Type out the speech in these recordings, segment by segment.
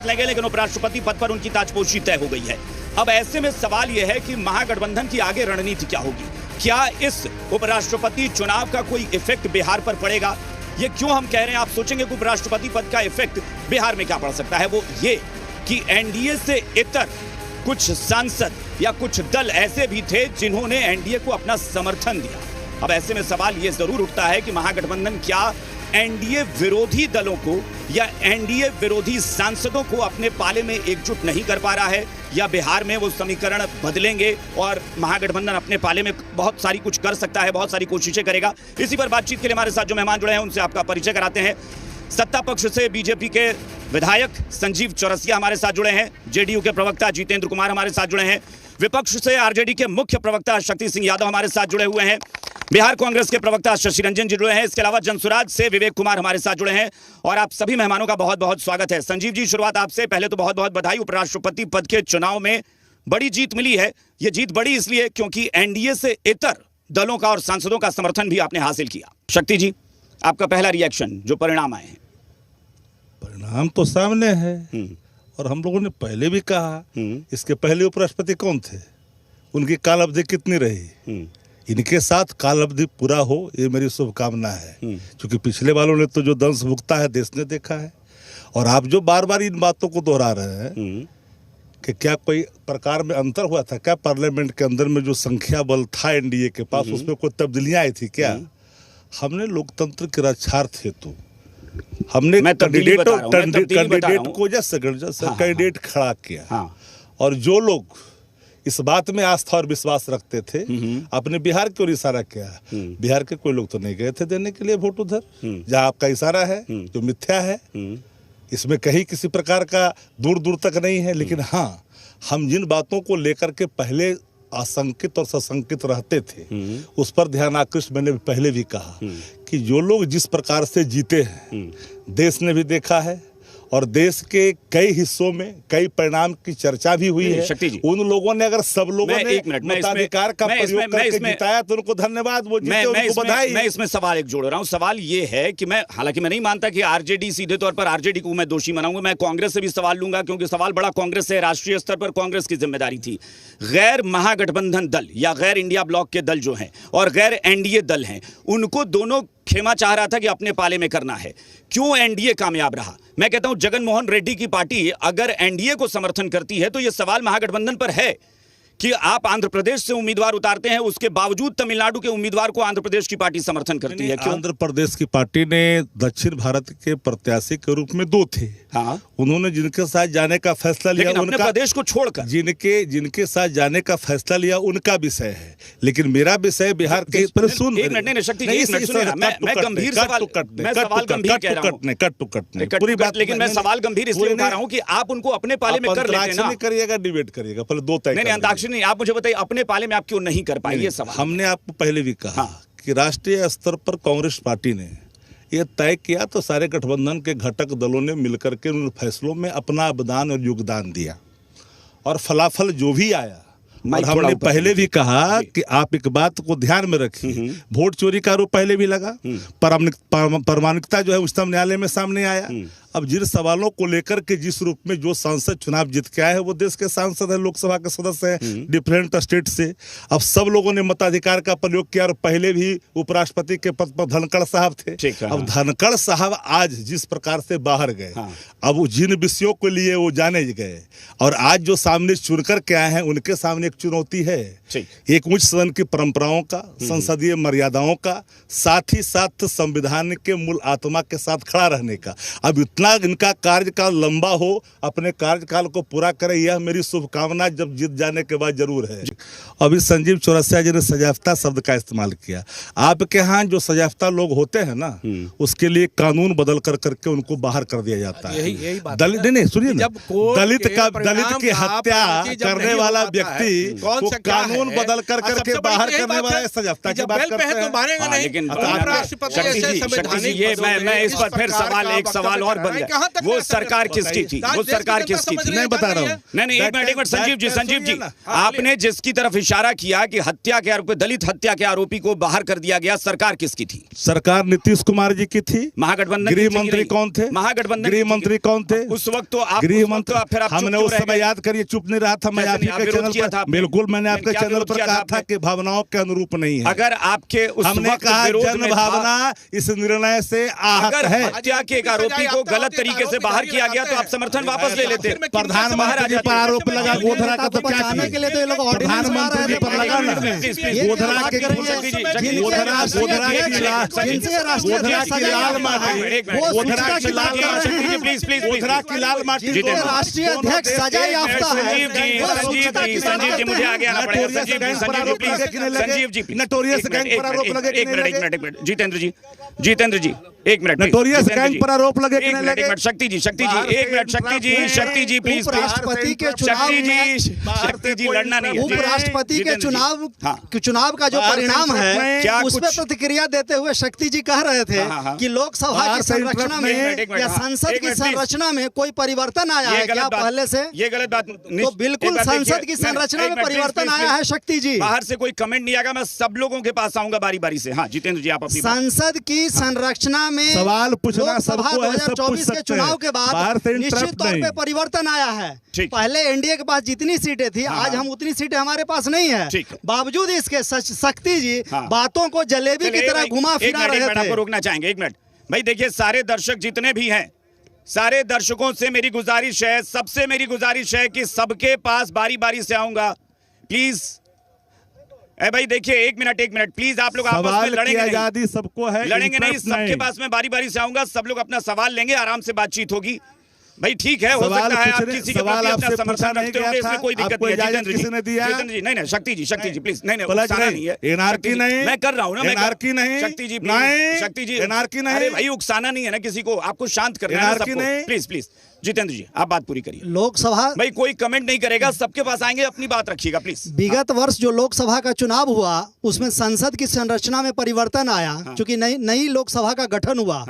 लगे, लेकिन उपराष्ट्रपति पद पर उनकी ताजपोशी तय हो गई है। अब ऐसे में सवाल यह है कि महागठबंधन की आगे रणनीति क्या होगी? क्या इस उपराष्ट्रपति चुनाव का कोई इफेक्ट बिहार पर पड़ेगा? ये क्यों हम कह रहे हैं, आप सोचेंगे कि उपराष्ट्रपति पद का इफेक्ट बिहार में क्या पड़ सकता है? वो ये कि एनडीए से इतर कुछ सांसद या कुछ दल ऐसे भी थे जिन्होंने एनडीए को अपना समर्थन दिया। अब ऐसे में सवाल ये जरूर उठता है कि महागठबंधन क्या एनडीए विरोधी दलों को या एनडीए विरोधी सांसदों को अपने पाले में एकजुट नहीं कर पा रहा है, या बिहार में वो समीकरण बदलेंगे और महागठबंधन अपने पाले में बहुत सारी कुछ कर सकता है, बहुत सारी कोशिशें करेगा। इसी पर बातचीत के लिए हमारे साथ जो मेहमान जुड़े हैं उनसे आपका परिचय कराते हैं। सत्ता पक्ष से बीजेपी के विधायक संजीव चौरसिया हमारे साथ जुड़े हैं, जेडीयू के प्रवक्ता जितेंद्र कुमार हमारे साथ जुड़े हैं, विपक्ष से आरजेडी के मुख्य प्रवक्ता शक्ति सिंह यादव हमारे साथ जुड़े हुए हैं, बिहार कांग्रेस के प्रवक्ता शशि रंजन जी जुड़े हैं, इसके अलावा जनसुराज से विवेक कुमार हमारे साथ जुड़े हैं। और आप सभी मेहमानों का बहुत बहुत स्वागत है। संजीव जी, शुरुआत आपसे। पहले तो बहुत बहुत बधाई, उपराष्ट्रपति पद के चुनाव में बड़ी जीत मिली है। ये जीत बड़ी इसलिए क्योंकि एनडीए से इतर दलों का और सांसदों का समर्थन भी आपने हासिल किया। शक्ति जी, आपका पहला रिएक्शन जो परिणाम आए हैं? परिणाम तो सामने है और हम लोगों ने पहले भी कहा, इसके पहले उपराष्ट्रपति कौन थे, उनकी काल अवधि कितनी रही, इनके साथ काल अवधि पूरा हो ये मेरी शुभकामना है। क्योंकि पिछले वालों ने तो जो दंश भुगता है देश ने देखा है। और आप जो बार बार इन बातों को दोहरा रहे हैं कि क्या कोई प्रकार में अंतर हुआ था क्या पार्लियामेंट के अंदर में जो संख्या बल था एनडीए के पास, उसमें कोई तब्दीलियां आई थी क्या? हमने लोकतंत्र के रक्षार्थ हेतु हमने कैंडिडेट को कैंडिडेट खड़ा किया। और जो लोग इस बात में आस्था और विश्वास रखते थे, अपने बिहार की ओर इशारा किया। बिहार के कोई लोग तो नहीं गए थे देने के लिए वोट उधर, जहां आपका इशारा है जो मिथ्या है। इसमें कहीं किसी प्रकार का दूर दूर तक नहीं है। लेकिन हाँ, हम जिन बातों को लेकर के पहले आशंकित और सशंकित रहते थे, उस पर ध्यान आकृष्ट मैंने पहले भी कहा कि जो लोग जिस प्रकार से जीते हैं देश ने भी देखा है, और देश के कई हिस्सों में कई परिणाम की चर्चा भी हुई है। उन लोगों ने, अगर सब लोगों ने मताधिकार का प्रयोग करके जिताया तो उनको धन्यवाद, वो जीते उनको बधाई। मैं इसमें सवाल एक जोड़ रहा हूं। सवाल ये है कि मैं, हालांकि मैं नहीं मानता कि आरजेडी, सीधे तौर पर आरजेडी को मैं दोषी बनाऊंगा, मैं कांग्रेस से भी सवाल लूंगा क्योंकि सवाल बड़ा कांग्रेस से, राष्ट्रीय स्तर पर कांग्रेस की जिम्मेदारी थी। गैर महागठबंधन दल या गैर इंडिया ब्लॉक के दल जो हैं और गैर एनडीए दल हैं, उनको दोनों खेमा चाह रहा था कि अपने पाले में करना है। क्यों एनडीए कामयाब रहा? मैं कहता हूं जगन मोहन रेड्डी की पार्टी अगर एनडीए को समर्थन करती है तो यह सवाल महागठबंधन पर है कि आप आंध्र प्रदेश से उम्मीदवार उतारते हैं, उसके बावजूद तमिलनाडु के उम्मीदवार को आंध्र प्रदेश की पार्टी समर्थन करती है। क्यों? आंध्र प्रदेश की पार्टी ने दक्षिण भारत के प्रत्याशी के रूप में दो थे। उन्होंने जिनके साथ जाने का फैसला लिया, उनका प्रदेश को छोड़कर जिनके साथ जाने का फैसला लिया उनका विषय है। लेकिन मेरा विषय बिहार के मैं गंभीर सवाल पूरी बात, लेकिन मैं सवाल गंभीर इसलिए उठा रहा हूं कि आप उनको अपने पाले में कर लेते हैं ना। करिएगा, डिबेट करिएगा, पहले दो तय नहीं, आप मुझे बताइए अपने पाले में आप क्यों नहीं कर पाए? ये सवाल हमने आपको पहले भी कहा कि राष्ट्रीय स्तर पर कांग्रेस पार्टी ने ये तय किया तो सारे गठबंधन के घटक दलों ने मिलकर के उन फैसलों में अपना अवदान और योगदान दिया, और फलाफल जो भी आया। और हमने पहले भी कहा कि आप एक बात को ध्यान में रखिए, वोट चोरी का आरोप पहले भी लगा, प्रामाणिकता जो है उच्चतम न्यायालय में सामने आया। अब जिन सवालों को लेकर के जिस रूप में जो सांसद चुनाव जीत के आए हैं वो देश के सांसद है, लोकसभा के सदस्य हैं डिफरेंट स्टेट से। अब सब लोगों ने मताधिकार का प्रयोग किया, और पहले भी उपराष्ट्रपति के पद पर धनखड़ साहब थे। अब धनखड़ साहब आज जिस प्रकार से बाहर गए, अब जिन विषयों को लिए वो जाने गए, और आज जो सामने चुनकर के आए हैं उनके सामने एक चुनौती है, एक उच्च सदन की परंपराओं का, संसदीय मर्यादाओं का, साथ ही साथ संविधान के मूल आत्मा के साथ खड़ा रहने का। अब इतना इनका कार्यकाल लंबा हो, अपने कार्यकाल को पूरा करें, यह मेरी शुभकामना जब जीत जाने के बाद जरूर है। अभी संजीव चौरसिया जी ने सजाफता शब्द का इस्तेमाल किया। आपके यहाँ जो सजाफता लोग होते हैं ना, उसके लिए कानून बदल कर करके उनको बाहर कर दिया जाता है। दलित नहीं, सुनिए ना, दलित की हत्या करने वाला व्यक्ति को कानून बदल कर करके बाहर करने वाला सजाफता की बात करते हैं। लेकिन मैं इस पर फिर एक सवाल और बन जाए। वो सरकार किसकी थी? वो सरकार किसकी थी? नहीं बता रहा हूँ। नहीं, एक मिनट संजीव जी, आपने जिसकी तरफ इशारा किया कि हत्या के आरोपी, दलित हत्या के आरोपी को बाहर कर दिया गया, सरकार किसकी थी? सरकार नीतीश कुमार जी की थी। महागठबंधन। गृह मंत्री कौन थे? महागठबंधन गृह मंत्री कौन थे उस वक्त? तो आप गृह मंत्री, हमने उस समय याद करिए, चुप नहीं रहा था मैं आपके चैनल पर, बिल्कुल मैंने आपके चैनल पर कहा था कि भावनाओं के अनुरूप नहीं है। अगर आपके हमने कहा जन भावना इस निर्णय से आहत है। हत्या के आरोपी को गलत तरीके से बाहर किया गया तो आप समर्थन वापस ले लेते। प्रधानमंत्री पर आरोप लगा गोधरा का, तो क्या के लिए तो ये लोग प्रधानमंत्री पर लगा ना गोधरा के लाल माटी राष्ट्रीय अध्यक्ष सजा याफ्ता है। संजीव जी मुझे आगे आना पड़ेगा। संजीव जी नटोरियस गैंग पर आरोप लगे। एक मिनट जितेंद्र जी एक मिनट। नटोरियस गैंग पर आरोप लगे कि नहीं लगे? शक्ति जी एक मिनट। शक्ति जी प्लीज। उपराष्ट्रपति के चुनाव में शक्ति जी लड़ना नहीं है। उपराष्ट्रपति के चुनाव का जो परिणाम है उस पर प्रतिक्रिया देते हुए शक्ति जी कह रहे थे कि लोकसभा की संरचना में या संसद की संरचना में कोई परिवर्तन आया है क्या पहले से? ये गलत बात। तो बिल्कुल संसद की संरचना में परिवर्तन आया है शक्ति जी। बाहर से कोई कमेंट नहीं आएगा, मैं सब लोगों के पास आऊंगा बारी बारी से। हाँ जितेंद्र जी आप अपनी संसद की संरचना में सवाल पूछना लोकसभा 2024 के चुनाव के बाद निश्चित तौर पे परिवर्तन आया है। पहले एनडीए के पास जितनी सीटें थी आज हम उतनी सीटें हमारे पास नहीं है। बावजूद इसके शक्ति जी बातों को जलेबी की तरह घुमा फिरा रहे थे। आपको रोकना चाहेंगे एक मिनट भाई। देखिए सारे दर्शक जितने भी हैं, सारे दर्शकों से मेरी गुजारिश है, सबसे मेरी गुजारिश है कि सबके पास बारी बारी से आऊंगा प्लीज। भाई देखिए एक मिनट प्लीज, आप लोग आपस में लड़ेंगे आजादी सबको है, लड़ेंगे नहीं, सबके पास में बारी बारी से आऊंगा, सब लोग अपना सवाल लेंगे, आराम से बातचीत होगी। भाई ठीक है, हो सकता है आप किसी के प्रति अपना समर्थन रखते होंगे, इसमें कोई दिक्कत नहीं है। जितेंद्र जी नहीं शक्ति जी प्लीज नहीं उकसाना नहीं है। एनआरकी नहीं, मैं कर रहा हूँ ना। एनआरकी नहीं शक्ति जी एनआरकी नहीं। अरे भाई उकसाना नहीं है ना किसी को, आपको शांत करना है सबको। प्लीज जितेंद्र जी आप बात पूरी करिए। लोकसभा भाई कोई कमेंट नहीं करेगा, सबके पास आएंगे, अपनी बात रखिएगा प्लीज। विगत वर्ष जो लोकसभा का चुनाव हुआ उसमें संसद की संरचना में परिवर्तन आया क्योंकि नई लोकसभा का गठन हुआ।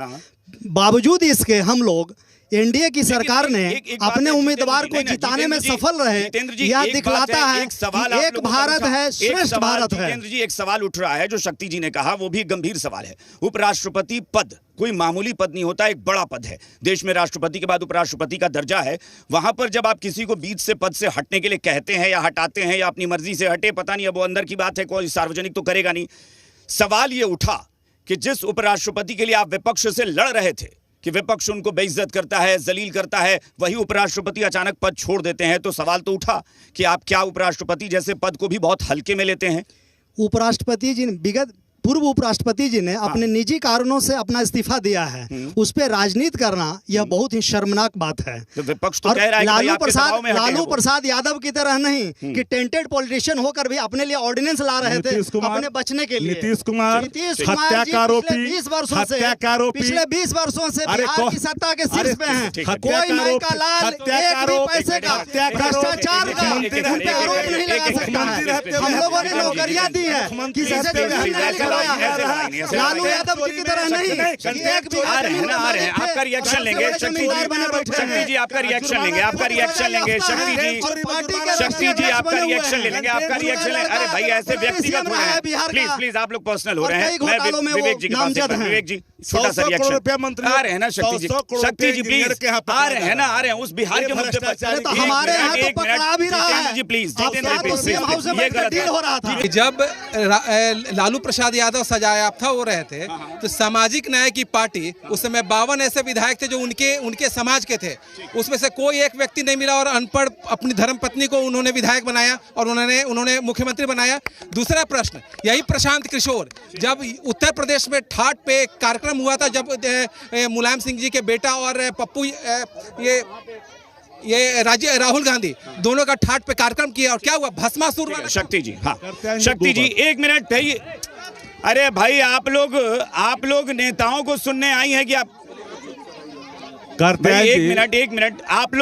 बावजूद इसके हम लोग एनडीए की सरकार ने अपने उम्मीदवार को जिताने में सफल रहे। यह दिखलाता है एक भारत है, श्रेष्ठ भारत है। जितेंद्र जी एक सवाल उठ रहा है जो शक्ति जी ने कहा, वो भी गंभीर सवाल है। उपराष्ट्रपति पद कोई मामूली पद नहीं होता, एक बड़ा पद है। देश में राष्ट्रपति के बाद उपराष्ट्रपति का दर्जा है। वहां पर जब आप किसी को बीच से पद से हटने के लिए कहते हैं या हटाते हैं या अपनी मर्जी से हटे, पता नहीं, अब वो अंदर की बात है, कोई सार्वजनिक तो करेगा नहीं। सवाल ये उठा कि जिस उपराष्ट्रपति के लिए आप विपक्ष से लड़ रहे थे कि विपक्ष उनको बेइज्जत करता है, जलील करता है, वही उपराष्ट्रपति अचानक पद छोड़ देते हैं, तो सवाल तो उठा कि आप क्या उपराष्ट्रपति जैसे पद को भी बहुत हल्के में लेते हैं? उपराष्ट्रपति जी पूर्व उपराष्ट्रपति जी ने अपने निजी कारणों से अपना इस्तीफा दिया है, उस पर राजनीति करना यह बहुत ही शर्मनाक बात है। तो विपक्ष तो कह रहा है कि लालू प्रसाद यादव की तरह नहीं कि टेंटेड पॉलिटिशियन होकर भी अपने लिए ऑर्डिनेंस ला रहे थे अपने बचने के लिए। नीतीश कुमार हत्या का आरोपी, 20 वर्षों से पिछले 20 वर्षों से बिहार की सत्ता के शीर्ष पे हैं। कोई माई का लाल एक भी पैसे का भ्रष्टाचार का उन पे आरोप नहीं लगा सकता है। हम लोगों ने नौकरियां दी है, किसी से लालू यादव की तरह नहीं। एक भी आ रहे हैं आपका रिएक्शन लेंगे शक्ति जी आपका रिएक्शन लेंगे, आपका रिएक्शन लेंगे शक्ति जी आपका रिएक्शन ले लेंगे, आपका रिएक्शन लेंगे। अरे भाई ऐसे व्यक्तिगत हो रहे हैं, प्लीज आप लोग पर्सनल हो रहे हैं। मैं विवेक जी के पास, विवेक जी छोटा सा रिएक्शन। आ रहे हैं ना शक्ति जी प्लीज आ रहे हैं ना, आ रहे हैं उस बिहार के मुद्दे पर। हमारे यहाँ तो पकड़ा भी रहा है जी प्लीज, ये गलत हो रहा था। जब लालू प्रसाद यादव सजायाफ्ता हो रहे थे तो सामाजिक न्याय की पार्टी, उस समय 52 ऐसे विधायक थे जो उनके समाज के थे, उसमें से कोई एक व्यक्ति नहीं मिला और अनपढ़ अपनी धर्मपत्नी को उन्होंने विधायक बनाया और उन्होंने मुख्यमंत्री बनाया। दूसरा प्रश्न, यही प्रशांत किशोर जब उत्तर प्रदेश में ठाट पे कार्यक्रम हुआ था, जब मुलायम सिंह जी के बेटा और पप्पू ये राहुल गांधी दोनों का ठाट पे कार्यक्रम किया और क्या हुआ, भस्मासुर। शक्ति जी हाँ, शक्ति जी एक मिनट भाई। अरे भाई आप लोग नेताओं को सुनने आई हैं कि आप करते हैं? एक मिनट आप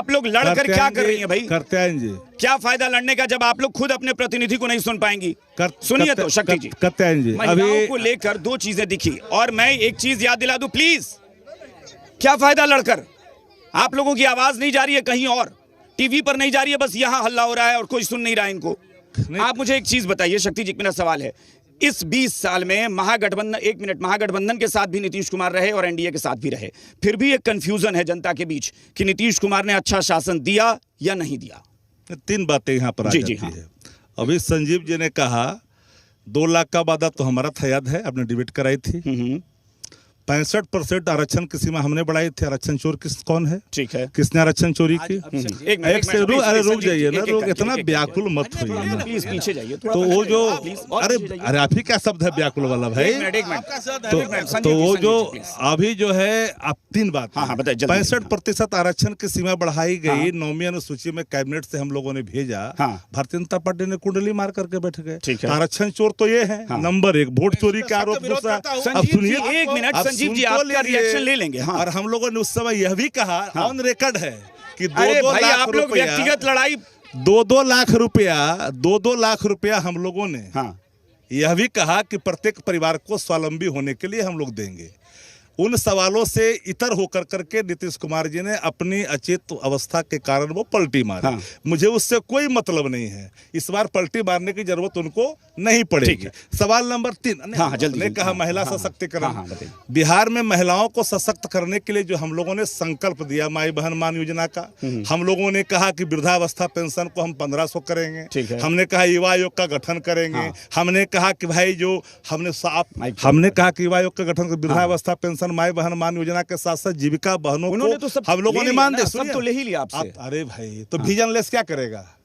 लोग लड़कर क्या कर रही हैं भाई? करते हैं जी, क्या फायदा लड़ने का जब आप लोग खुद अपने प्रतिनिधि को नहीं सुन पाएंगी? सुनिए तो शक्ति जी, करते हैं जी। महिलाओं को लेकर 2 चीजें दिखी और मैं एक चीज याद दिला दूं प्लीज, क्या फायदा लड़कर? आप लोगों की आवाज नहीं जा रही है कहीं और, टीवी पर नहीं जा रही है, बस यहां हल्ला हो रहा है और कोई सुन नहीं रहा है इनको। आप मुझे एक चीज बताइए, शक्ति जी, मेरा सवाल है, इस 20 साल में महागठबंधन, एक मिनट, महागठबंधन के साथ भी नीतीश कुमार रहे और एनडीए के साथ भी रहे, फिर भी एक कंफ्यूजन है जनता के बीच कि नीतीश कुमार ने अच्छा शासन दिया या नहीं दिया। 3 बातें यहाँ पर आ जाती है। अभी संजीव जी ने कहा 2 लाख का वादा तो हमारा था, याद है, आपने डिबेट कराई थी। 65% आरक्षण की सीमा हमने बढ़ाई थी। आरक्षण चोर कौन है? ठीक है, किसने आरक्षण चोरी की? अरे रुक जाइए ना, लोग इतना व्याकुल मत होइए, प्लीज पीछे जाइए। तो वो जो अरे आप ही क्या शब्द है व्याकुल वाला भाई? तो वो जो अभी जो है, आप 3 बात, 65% आरक्षण की सीमा बढ़ाई गई, 9वीं अनुसूची में कैबिनेट से हम लोगों ने भेजा, भारतीय जनता पार्टी ने कुंडली मार करके बैठ गए। आरक्षण चोर तो ये है, नंबर 1, वोट चोरी का आरोप। अब सुनिए, 1 मिनट संजीव जी, आपका रिएक्शन ले लेंगे। हाँ। और हम लोगों ने उस समय यह भी कहा, ऑन रिकॉर्ड है, कि 2-2 लाख आप लोग व्यक्तिगत लड़ाई, 2-2 लाख रुपया हम लोगों ने यह भी कहा कि प्रत्येक परिवार को स्वावलंबी होने के लिए हम लोग देंगे। उन सवालों से इतर होकर करके नीतीश कुमार जी ने अपनी अचेत अवस्था के कारण वो पलटी मारी। मुझे उससे कोई मतलब नहीं है, इस बार पलटी मारने की जरूरत उनको नहीं पड़ेगी। सवाल नंबर 3 ने कहा महिला सशक्तिकरण। बिहार में महिलाओं को सशक्त करने के लिए जो हम लोगों ने संकल्प दिया माई बहन मान योजना का, हम लोगों ने कहा कि वृद्धावस्था पेंशन को हम 1500 करेंगे, हमने कहा युवा आयोग का गठन करेंगे, हमने कहा कि भाई जो हमने कहा कि युवा आयोग का गठन, वृद्धावस्था पेंशन, माई बहन मान योजना के साथ साथ जीविका बहनों को तो हम लोगों ने मान दिया। सब तो ले ही लिया आपसे। अरे भाई, तो विजन लेस क्या करेगा?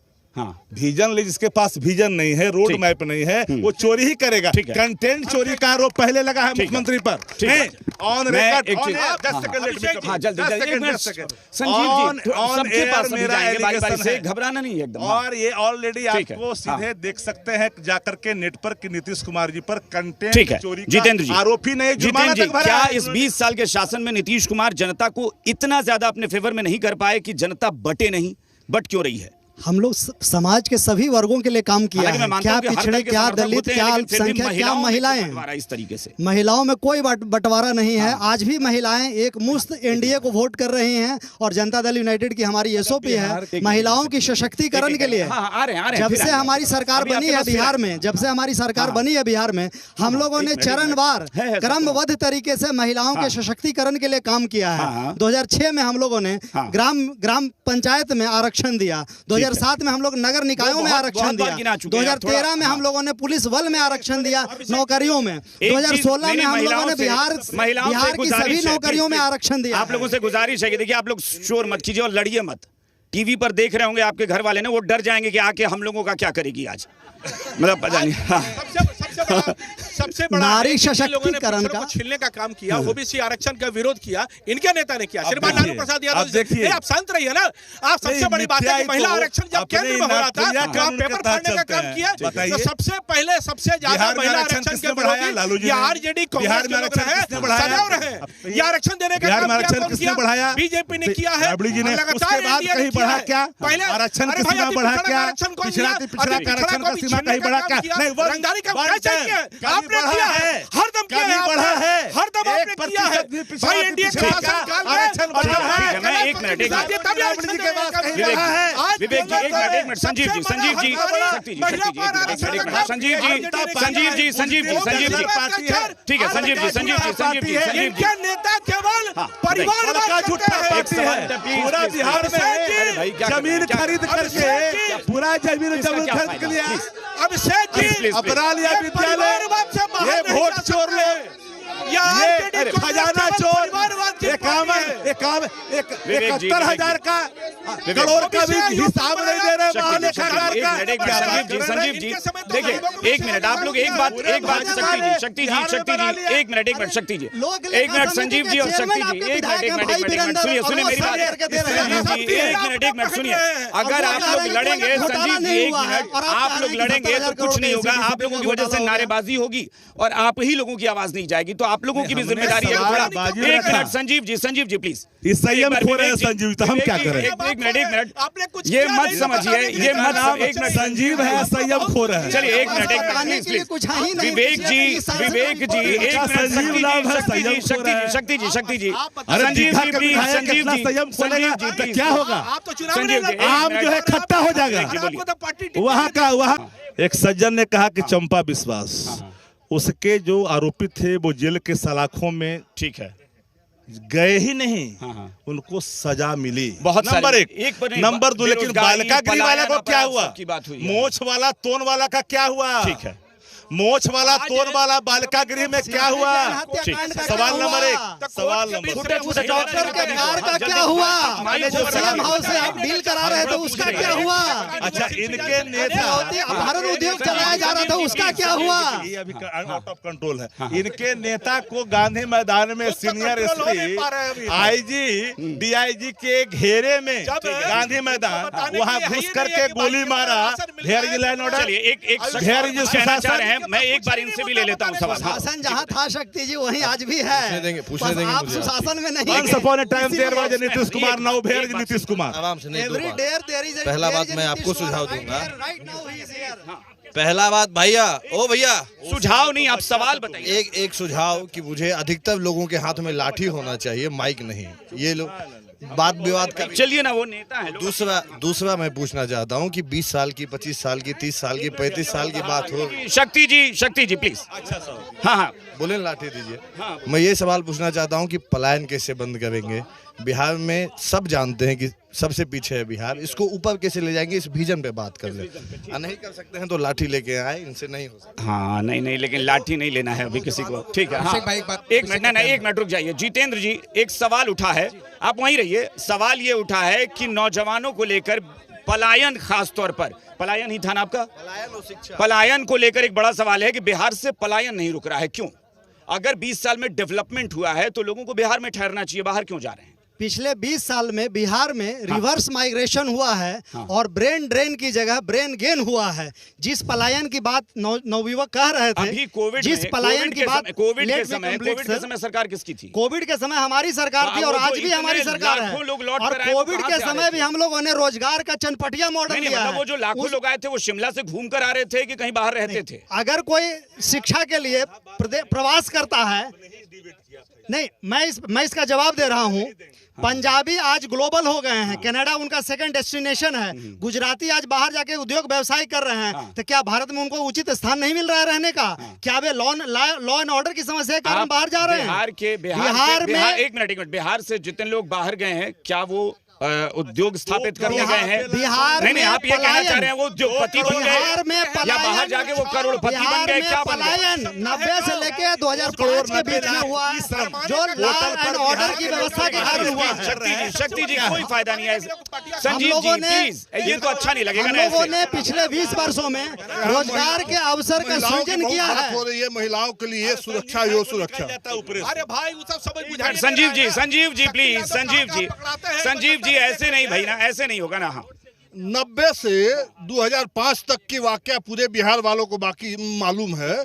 विजन ले, जिसके पास विजन नहीं है, रोड मैप नहीं है, वो चोरी ही करेगा। कंटेंट चोरी का आरोप पहले लगा है मुख्यमंत्री पर। ऑन रिकॉर्ड, घबराना नहीं है एकदम। और ये ऑलरेडी आपको सीधे देख सकते हैं जाकर के नेट पर कि नीतीश कुमार जी पर कंटेंट चोरी का आरोप ही नहीं। जितेंद्र जी, क्या इस 20 साल के शासन में नीतीश कुमार जनता को इतना ज्यादा अपने फेवर में नहीं कर पाए कि जनता बटे नहीं, बट क्यों रही है? हम लोग समाज के सभी वर्गों के लिए काम किया है, क्या पिछड़े, क्या दलित, क्या अल्पसंख्यक, क्या महिलाएं, इस तरीके से महिलाओं में कोई बंटवारा नहीं है। आज भी महिलाएं एक मुश्त एनडीए को वोट कर रही हैं और जनता दल यूनाइटेड की हमारी एसओपी है महिलाओं की सशक्तिकरण के लिए। जब से हमारी सरकार बनी है बिहार में, जब से हमारी सरकार बनी है बिहार में, हम लोगों ने चरणवार क्रमबद्ध तरीके से महिलाओं के सशक्तिकरण के लिए काम किया है। 2006 में हम लोगों ने ग्राम पंचायत में आरक्षण दिया, 2007 में हम लोग नगर निकायों में आरक्षण दिया, 2013 में हम लोगों ने पुलिस बल में आरक्षण दिया नौकरियों में, 2016 में हम लोगों ने बिहार की सभी नौकरियों में आरक्षण दिया। आप लोगों से गुजारिश है कि देखिए, आप लोग शोर मत कीजिए और लड़िए मत। टीवी पर देख रहे होंगे आपके घर वाले ने, वो डर जाएंगे कि आके हम लोगों का क्या करेगी आज, मतलब पता नहीं। सबसे बड़ा नारी सशक्तिकरण का छीनने का काम किया, ओबीसी आरक्षण का विरोध किया, इनके नेता ने किया। श्रीमान लालू प्रसाद यादव, देखिए आप शांत रहिए ना। आप सबसे बड़ी बात है कि महिला आरक्षण जब केंद्र में हो रहा था, आप पेपर फाड़ने का काम किया। तो सबसे पहले सबसे ज्यादा महिला आरक्षण के विरोधी आरजेडी कांग्रेस के लोग रहे, सदैव रहे। ये आरक्षण देने का काम किसने बढ़ाया? बीजेपी ने किया है। उसके बाद कहीं बढ़ा क्या? पहले आरक्षण की सीमा बढ़ा क्या? पिछड़ा आरक्षण का सीमा कहीं बढ़ा क्या? नहीं, वो रंगदारी का आपने किया है, हर दम किया है, बढ़ा है, हर दम आपने किया है। भाई एनडीए का शासनकाल में एक मिनट विवेक जी, एक मिनट संजीव जी, संजीव जी, ठीक है, संजीव जी, इनके नेता केवल परिवारवाद का झूठा है। पूरा बिहार में जमीन खरीद करके, पूरा जमीन खरीद के लिया। अभिषेक जी, अपरालिया विद्यालय, ये वोट चोर ले, ये खजाना चोर, 71,000 का करोड़ का भी हिसाब नहीं दे रहे महालेखाकार का। संजीव जी देखिए, एक मिनट, आप लोग एक बात शक्ति जी, एक मिनट शक्ति जी, एक मिनट संजीव जी और शक्ति जी, एक मिनट सुनिए मेरी बात, एक मिनट सुनिए। अगर आप लोग लड़ेंगे संजीव जी, एक मिनट, आप लोग लड़ेंगे तो कुछ नहीं होगा, आप लोगों की वजह से नारेबाजी होगी और आप ही लोगों की आवाज नहीं जाएगी। तो आप लोगों की भी जिम्मेदारी है थोड़ा। एक minute Sanjeev ji please, please. इस संयम खो रहे हैं संजीव, तो हम क्या करें? एक मिनट, आपने कुछ ये किया मत नहीं, समझिए, ये मत, एक मिनट, संजीव है, संयम खो रहे हैं। चलिए एक मिनट, कुछ है ही नहीं। विवेक जी, एक मिनट, संजीव लाभ है, संयम खो रहे हैं। शक्ति जी, अरे संजीव दीघा जी का प्लीज, विधायक संजीव कितना जी, संयम खोलेगा तो क्या होगा? आप तो चुनाव संजीव नहीं जी, लड़- आम जो है खट्टा हो जाएगा। आपको तो पार्टी वहाँ एक सज्जन ने कहा कि चंपा विश्वास, उसके जो आरोपी थे वो जेल के सलाखों में ठीक है गए ही नहीं, हाँ। उनको सजा मिली। बहुत नंबर सारी। एक पर नहीं, नंबर 2, लेकिन बेरोजगारी, बालिका गृह वाला को क्या पलायन, हुआ? सबकी बात हुई है। मोछ वाला तोन वाला का क्या हुआ? ठीक है, मोछ वाला तोन वाला बालिका गृह में क्या हुआ? सवाल नंबर 1, सवाल नंबर उस डॉक्टर के कार का क्या हुआ? जो सीएम हाउस से आप डील करा रहे थे उसका क्या हुआ? अच्छा, इनके नेता भारत उद्योग चलाया जा रहा था उसका क्या हुआ? ये अभी आउट ऑफ कंट्रोल है। इनके नेता को गांधी मैदान में सीनियर एसपी, आईजी, डीआईजी के घेरे में गांधी मैदान, वहां घुस करके गोली मारा। घेर लाइन ऑर्डर, चलिए एक घेर जी कहना चाह रहे हैं, मैं एक बार इनसे भी ले लेता हूं सवाल। हाँ। शासन जहाँ था शक्ति जी वहीं आज भी है। पूछने देंगे आप मुझे। सुशासन में नहीं। Once upon A time there was Nitish Kumar, now भेर नीतीश कुमार। आराम से नहीं, दो Every बात। day there is a- पहला there बात is a मैं Nitish आपको Kumar सुझाव right दूंगा। here, right now he is here. पहला बात भैया, ओ भैया, सुझाव नहीं, आप सवाल बताइए। एक सुझाव कि मुझे अधिकतर लोगों के हाथ में लाठी होना चाहिए, माइक नहीं। ये लोग बात विवाद का चलिए ना, वो नेता है। दूसरा मैं पूछना चाहता हूं कि 20 साल की, 25 साल की, 30 साल की, 35 साल की बात हो, शक्ति जी प्लीज। हाँ, बोले लाठी दीजिए। मैं ये सवाल पूछना चाहता हूं कि पलायन कैसे बंद करेंगे? बिहार में सब जानते हैं कि सबसे पीछे है बिहार, इसको ऊपर कैसे ले जाएंगे? इस विजन पे बात कर ले। नहीं कर सकते हैं तो लाठी लेके आए, इनसे नहीं हो सकता। हाँ, नहीं, लेकिन लाठी नहीं लेना है अभी किसी को। ठीक है, हाँ। एक मिनट, ना एक मिनट रुक जाइए। जितेंद्र जी, एक सवाल उठा है, आप वहीं रहिए। सवाल ये उठा है कि नौजवानों को लेकर पलायन, खास तौर पर पलायन ही था ना आपका, पलायन को लेकर एक बड़ा सवाल है कि बिहार से पलायन नहीं रुक रहा है, क्यों? अगर 20 साल में डेवलपमेंट हुआ है तो लोगों को बिहार में ठहरना चाहिए, बाहर क्यों जा रहे हैं? पिछले 20 साल में बिहार में रिवर्स माइग्रेशन हुआ है और ब्रेन ड्रेन की जगह ब्रेन गेन हुआ है। जिस पलायन की बात नवयुवक कह रहे थे, अभी कोविड जिस पलायन की बात कोविड के समय सरकार किसकी थी? कोविड के समय हमारी सरकार थी और आज भी हमारी सरकार है। और कोविड के समय भी हम लोगों ने रोजगार का चनपटिया मॉडल लिया है। वो जो लाखों लोग आए थे वो शिमला से घूम कर आ रहे थे कि कहीं बाहर रहते थे? अगर कोई शिक्षा के लिए प्रवास करता है, नहीं, मैं इसका जवाब दे रहा हूँ। पंजाबी आज ग्लोबल हो गए हैं, कनाडा उनका सेकंड डेस्टिनेशन है। गुजराती आज बाहर जाके उद्योग व्यवसाय कर रहे हैं। तो क्या भारत में उनको उचित स्थान नहीं मिल रहा है रहने का? क्या वे लॉ एंड ऑर्डर की समस्या के कारण बाहर जा रहे हैं? बिहार में एक मिनट, बिहार से जितने लोग बाहर गए हैं, क्या वो उद्योग स्थापित करने गए हैं? बिहार नहीं, आप ये कहना चाह रहे हैं वो उद्योगपति बन गए या बाहर जाके वो करोड़पति बन गए? क्या पलायन 90 से लेके 2005 के बीच में हुआ, जो लॉ एंड ऑर्डर की व्यवस्था के कारण हुआ है। शक्ति जी, कोई फायदा नहीं है। संजीव जी प्लीज, ये तो अच्छा नहीं लगेगा हम ना। लोगों ने पिछले 20 वर्षों में रोजगार के अवसर का सृजन किया है। हो रही है महिलाओं के लिए सुरक्षा, यो सुरक्षा। अरे भाई वो सब समझ बुझा संजीव जी प्लीज, संजीव जी ऐसे नहीं भाई ना, ऐसे नहीं होगा ना। हाँ, 90 से 2005 तक की वाकया पूरे बिहार वालों को बाकी मालूम है।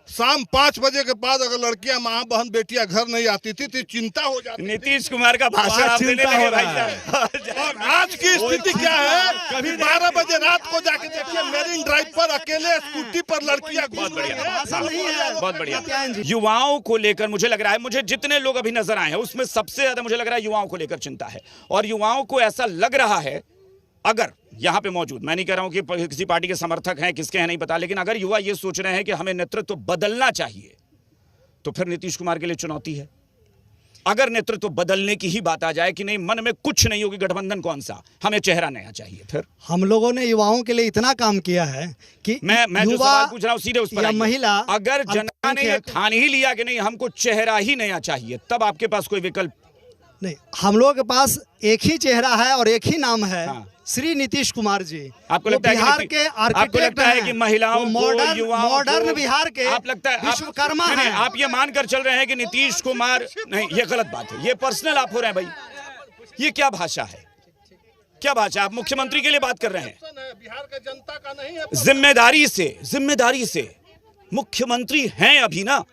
शाम 5 बजे के बाद अगर लड़कियां, माँ बहन बेटियां घर नहीं आती थी तो चिंता हो जाती। नीतीश कुमार का भाषण आप देने लगे भाई साहब। और आज की स्थिति क्या है? कभी 12 बजे रात को जाके देखिए, मेरिन ड्राइव पर अकेले स्कूटी पर लड़कियां घूम रही हैं। बहुत बढ़िया। युवाओं को लेकर मुझे लग रहा है, मुझे जितने लोग अभी नजर आए हैं उसमें सबसे ज्यादा मुझे लग रहा है युवाओं को लेकर चिंता है। और युवाओं को ऐसा लग रहा है, अगर यहां पे मौजूद, मैं नहीं कह रहा हूं कि किसी पार्टी के समर्थक हैं, किसके हैं नहीं पता, लेकिन अगर युवा ये सोच रहे हैं कि हमें नेतृत्व बदलना चाहिए, तो फिर नीतीश कुमार के लिए चुनौती है। अगर नेतृत्व बदलने की ही बात आ जाए कि नहीं, मन में कुछ नहीं होगी, गठबंधन कौन सा, हमें चेहरा नया चाहिए, फिर हम लोगों ने युवाओं के लिए इतना काम किया है कि मैं जो सवाल पूछ रहा हूं सीधे उस पर आइए। महिला, अगर जनता ने ये ठान ही लिया कि नहीं हमको चेहरा ही नया चाहिए, तब आपके पास कोई विकल्प नहीं। हम लोगों के पास एक ही चेहरा है और एक ही नाम है, श्री नीतीश कुमार जी। आपको लगता है बिहार के आर्किटेक्ट हैं कि महिलाओं को, युवाओं मॉडर्न बिहार के आप लगता है विश्वकर्मा हैं? आप ये मानकर चल रहे हैं कि नीतीश कुमार, नहीं, ये गलत बात है, ये पर्सनल आप हो रहे हैं भाई। ये क्या भाषा है, क्या भाषा? आप मुख्यमंत्री के लिए बात कर रहे हैं। बिहार का जनता का नहीं है। जिम्मेदारी से मुख्यमंत्री हैं अभी ना।